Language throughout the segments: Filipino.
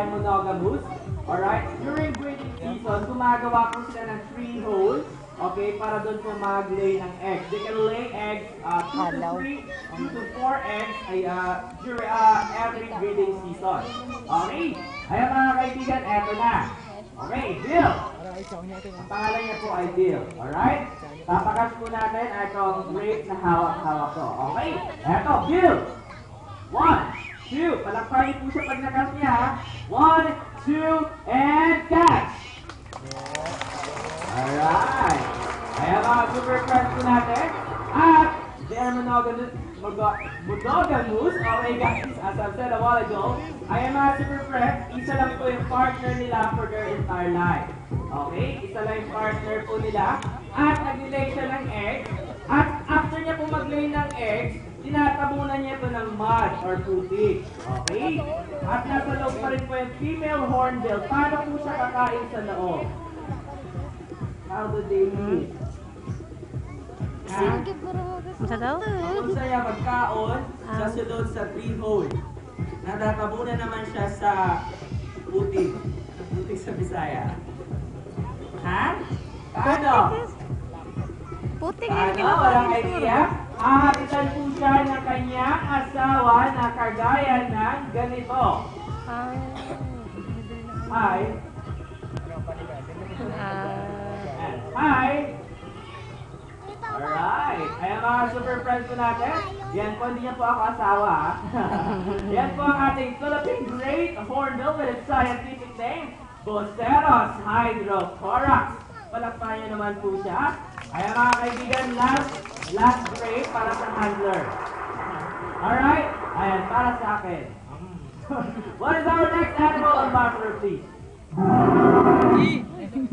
monogamous. Alright? During breeding season, gumagawa po sila ng 3 holes. Okay, para doon po mag-lay ng eggs. They can lay eggs 2 to 4 eggs during every breeding season. Okay? Ayan mga kaibigan, eto na. Okay, Bill. Ang pangalan niya po ay Bill. Alright? Papakas po natin itong grape na hawak-hawak ko. Okay? Eto, Bill. 1, 2. Palakparin po siya pag nakas niya. 1, 2, and catch! Alright. Ayan mga super friends po natin. At they are monogamous. Okay guys, as I've said a while ago, ayan mga super friends, isa lang po yung partner nila for their entire life. Okay? Isa lang yung partner po nila. At nag-lay siya ng egg. At after niya po mag-lay ng egg, tinatabunan niya ito ng mud or tubig. Okay? At nasa loob pa rin po yung female hornbill. Paano po siya kakain sa loob? How do they eat? Masa daw? Kung siya magkaon, sa sulod sa 3 hole. Natatabunan naman siya sa putik. Putik sa Bisaya. Ha? Paano? Puting Paano? Walang idea? Hahapitan po siya ng kanyang asawa na kagaya ng ganito. Hi. Hi. Alright. Ayan mga super friends po natin. Yan po, hindi niya po ako asawa. Yan po ang ating Philippine Great Hornbill with its scientific name, Buceros hydrothorax. Palakpakan niyo naman po siya. Ayan mga kaibigan, last break para sa handler. Alright? Ayan, para sa akin. What is our next animal on Buffalo, please?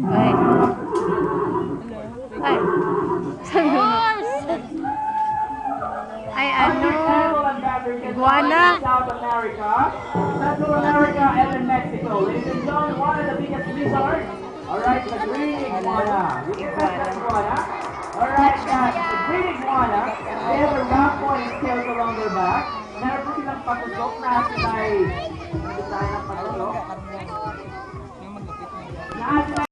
Ay. Ay. Ay, ano? Iguana? South America, Central America, and in Mexico. Ladies and gentlemen, one of the biggest lizards. Alright, the green iguana. You can catch that iguana. Alright, guys, the green iguana, they have a round pointed scales along their back. Meron po silang patusok na sinay. Design ng patusok.